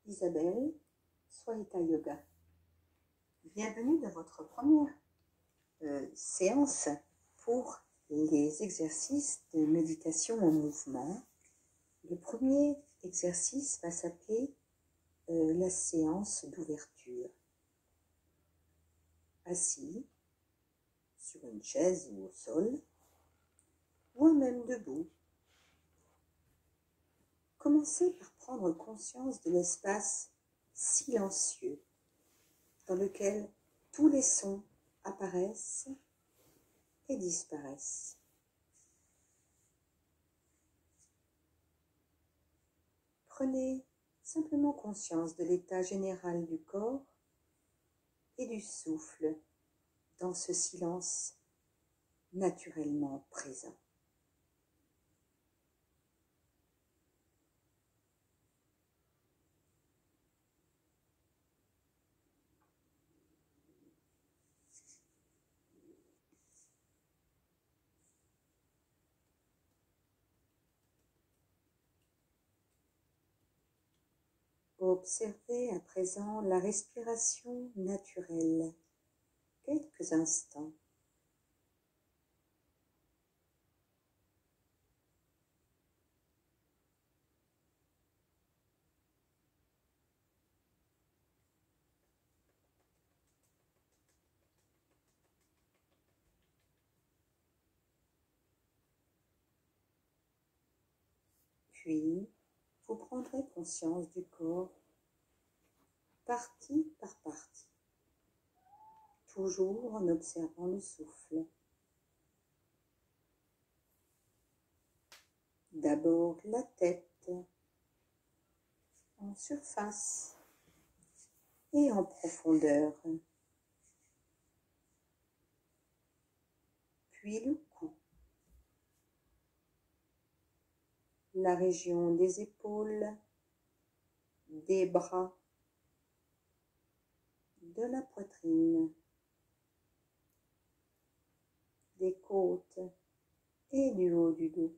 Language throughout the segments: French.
Isabelle, Swaita Yoga. Bienvenue dans votre première séance pour les exercices de méditation en mouvement. Le premier exercice va s'appeler la séance d'ouverture. Assis sur une chaise ou au sol, ou même debout. Commencez par prendre conscience de l'espace silencieux dans lequel tous les sons apparaissent et disparaissent. Prenez simplement conscience de l'état général du corps et du souffle dans ce silence naturellement présent. Observez à présent la respiration naturelle, quelques instants. Puis, vous prendrez conscience du corps, partie par partie, toujours en observant le souffle. D'abord la tête, en surface et en profondeur, puis le cou, la région des épaules, des bras, de la poitrine, des côtes et du haut du dos.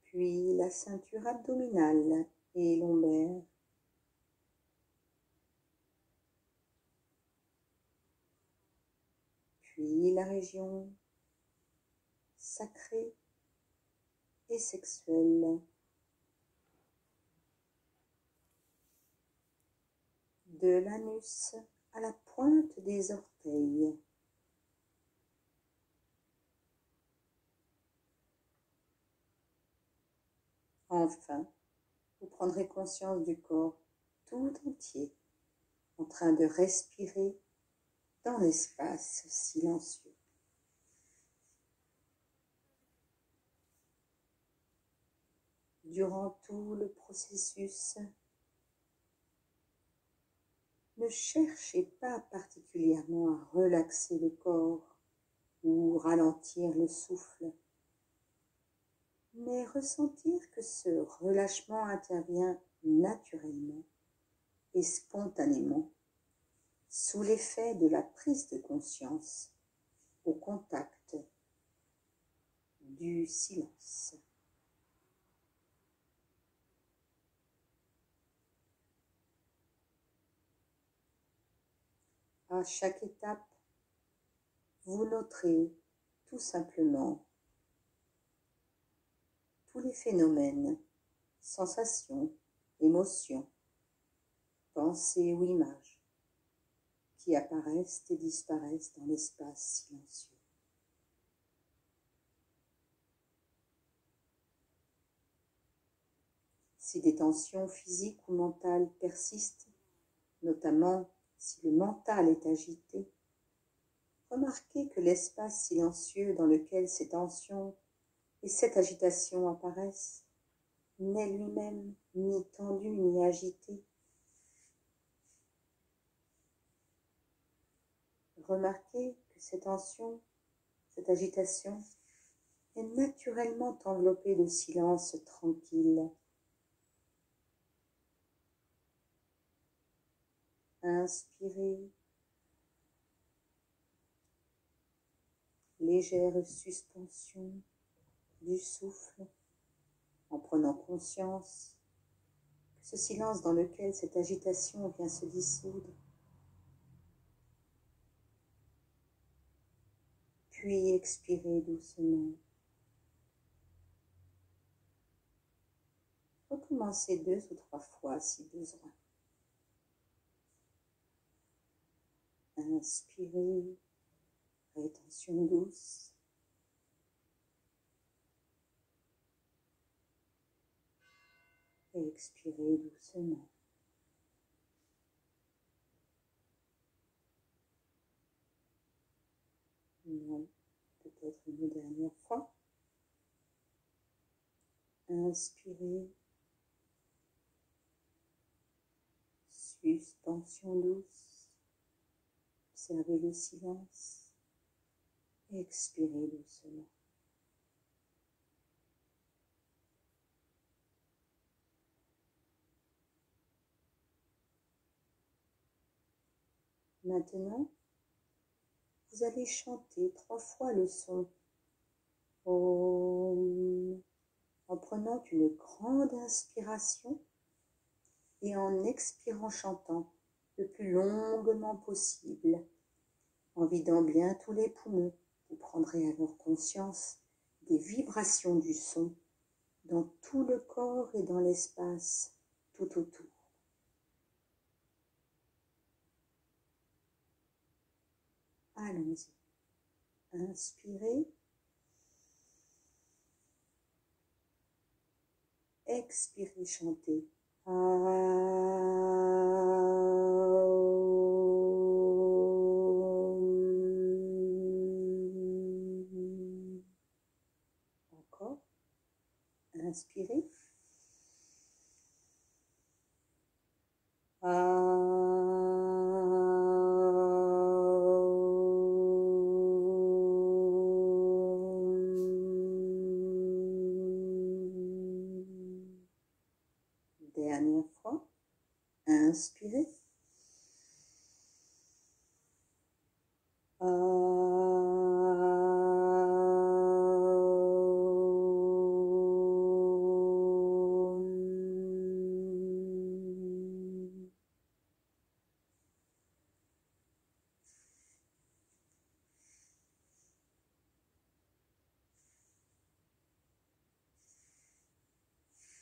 Puis la ceinture abdominale et lombaire. Puis la région sacrée et sexuelle. De l'anus à la pointe des orteils. Enfin, vous prendrez conscience du corps tout entier, en train de respirer dans l'espace silencieux. Durant tout le processus, ne cherchez pas particulièrement à relaxer le corps ou ralentir le souffle, mais ressentir que ce relâchement intervient naturellement et spontanément sous l'effet de la prise de conscience au contact du silence. À chaque étape, vous noterez tout simplement tous les phénomènes, sensations, émotions, pensées ou images qui apparaissent et disparaissent dans l'espace silencieux. Si des tensions physiques ou mentales persistent, notamment si le mental est agité, remarquez que l'espace silencieux dans lequel ces tensions et cette agitation apparaissent n'est lui-même ni tendu ni agité. Remarquez que ces tensions, cette agitation est naturellement enveloppée de silence tranquille. Inspirez, légère suspension du souffle, en prenant conscience que ce silence dans lequel cette agitation vient se dissoudre, puis expirez doucement. Recommencez 2 ou 3 fois si besoin. Inspirez, rétention douce. Et expirez doucement. Non, peut-être une dernière fois. Inspirez. Suspension douce. Observez le silence. Expirez doucement. Maintenant, vous allez chanter 3 fois le son Om en prenant une grande inspiration et en expirant chantant le plus longuement possible. En vidant bien tous les poumons, vous prendrez alors conscience des vibrations du son dans tout le corps et dans l'espace tout autour. Allons-y. Inspirez. Expirez, chantez. Encore. Inspirez. Dernière fois. Inspirez.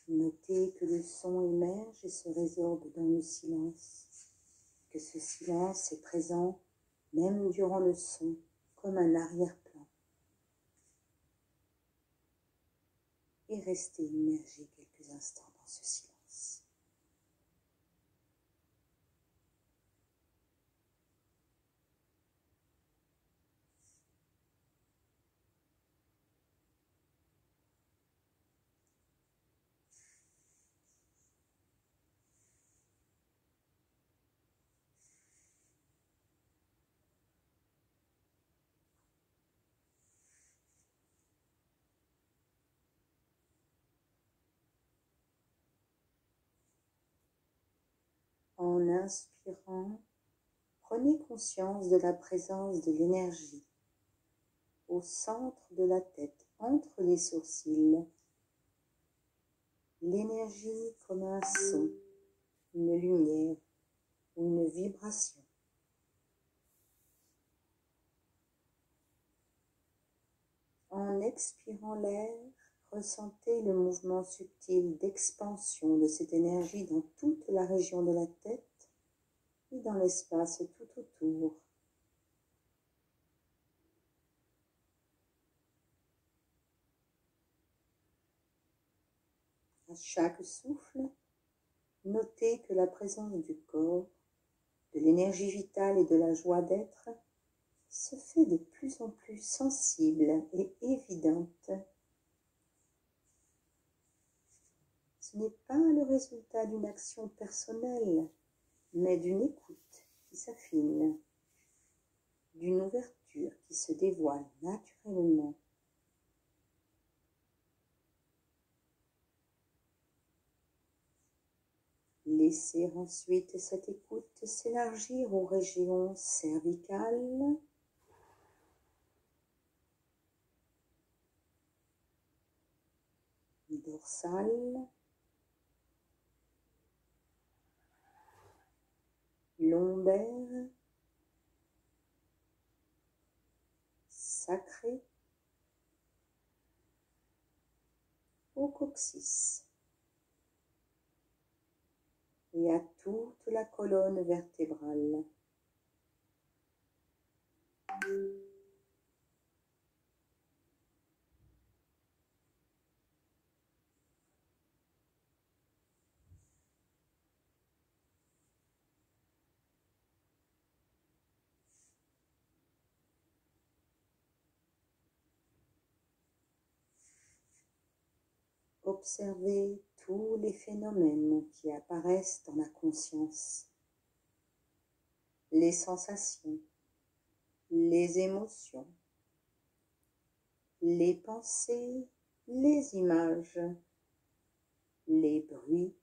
Notez que le son émerge et se résorbe dans le silence, que ce silence est présent même durant le son, comme un arrière-plan. Et restez immergé quelques instants dans ce silence. En inspirant, prenez conscience de la présence de l'énergie au centre de la tête, entre les sourcils. L'énergie comme un son, une lumière ou une vibration. En expirant l'air, ressentez le mouvement subtil d'expansion de cette énergie dans toute la région de la tête et dans l'espace tout autour. À chaque souffle, notez que la présence du corps, de l'énergie vitale et de la joie d'être se fait de plus en plus sensible et évidente. Ce n'est pas le résultat d'une action personnelle, mais d'une écoute qui s'affine, d'une ouverture qui se dévoile naturellement. Laissez ensuite cette écoute s'élargir aux régions cervicales, dorsale, lombaire, sacré, au coccyx et à toute la colonne vertébrale. Observez tous les phénomènes qui apparaissent dans la conscience, les sensations, les émotions, les pensées, les images, les bruits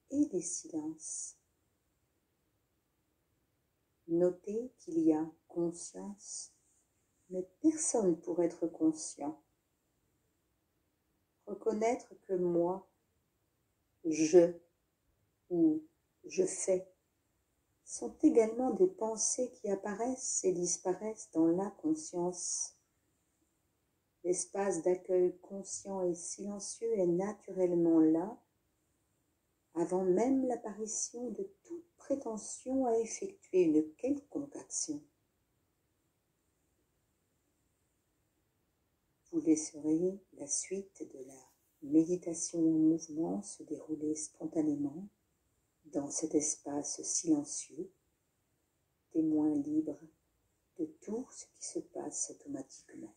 et les silences. Notez qu'il y a conscience, mais personne pour être conscient. Reconnaître que moi, je ou je fais sont également des pensées qui apparaissent et disparaissent dans la conscience. L'espace d'accueil conscient et silencieux est naturellement là, avant même l'apparition de toute prétention à effectuer une quelconque action. Vous laisserez la suite de la méditation en mouvement se dérouler spontanément dans cet espace silencieux, témoin libre de tout ce qui se passe automatiquement.